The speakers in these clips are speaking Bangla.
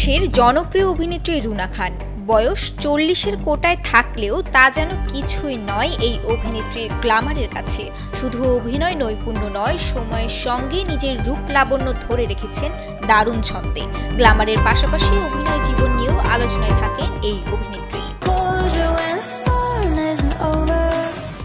দেশের জনপ্রিয় অভিনেত্রী রুনা খান বয়স 40-এর কোটায় থাকলেও তা যেন কিছুই নয় এই অভিনেত্রীর গ্ল্যামারের কাছে। শুধু অভিনয় নৈপুণ্য নয়, সময়ের সঙ্গে নিজের রূপ লাবণ্য ধরে রেখেছেন দারুণ ছন্দে। গ্ল্যামারের পাশাপাশি অভিনয় জীবন নিয়েও আলোচনায় থাকেন এই অভিনেত্রী।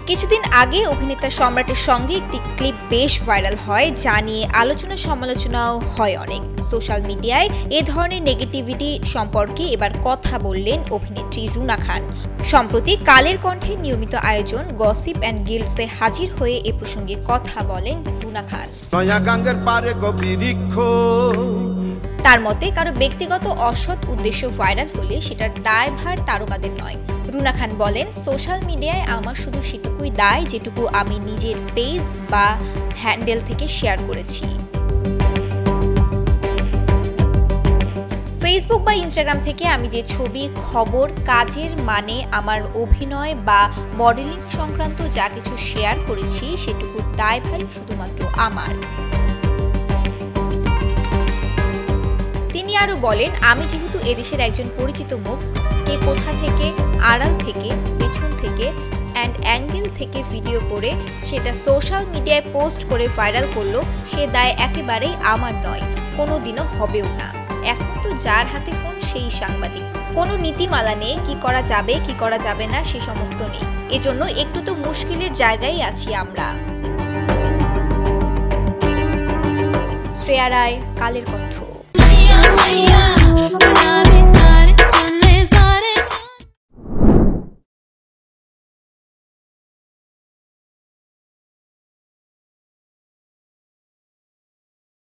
কিছুদিন আগে অভিনেতা সম্রাটের সঙ্গে একটি ক্লিপ বেশ ভাইরাল হয়, যা নিয়ে আলোচনা সমালোচনাও হয় অনেক। সোশ্যাল মিডিয়ায় এ ধরনের নেগেটিভিটি সম্পর্কে এবার কথা বললেন অভিনেত্রী রুনা খান। সম্প্রতি কালের কণ্ঠে নিয়মিত আয়োজন গসিপ অ্যান্ড গিল্ডসে হাজির হয়ে এ প্রসঙ্গে কথা বলেন রুনা খান। তার মতে, কারো ব্যক্তিগত অসৎ উদ্দেশ্য ভাইরাল হলে সেটার দায়ভার তারকাদের নয়। রুনা খান বলেন, সোশ্যাল মিডিয়ায় আমার শুধু সেটুকুই দায় যেটুকু আমি নিজের পেজ বা হ্যান্ডেল থেকে শেয়ার করেছি। ফেসবুক বা ইনস্টাগ্রাম থেকে আমি যে ছবি, খবর, কাজের মানে আমার অভিনয় বা মডেলিং সংক্রান্ত যা কিছু শেয়ার করেছি সেটুকুর দায়ভার শুধুমাত্র আমার। তিনি আরো বলেন, আমি যেহেতু এদেশের একজন পরিচিত মুখ, কে কোথা থেকে, আড়াল থেকে, পেছন থেকে অ্যান্ড অ্যাঙ্গেল থেকে ভিডিও করে সেটা সোশ্যাল মিডিয়ায় পোস্ট করে ভাইরাল করলো, সে দায় একেবারেই আমার নয়, কোনোদিনও হবেও না। এখন তো যার হাতে ফোন সেই সাংবাদিক। কোনো নীতিমালা নেই, কি করা যাবে কি করা যাবে না সে সমস্ত নেই। এজন্য একটু তো মুশকিলের জায়গায় আছি আমরা। শ্রেয়া রায়, কালের কণ্ঠ।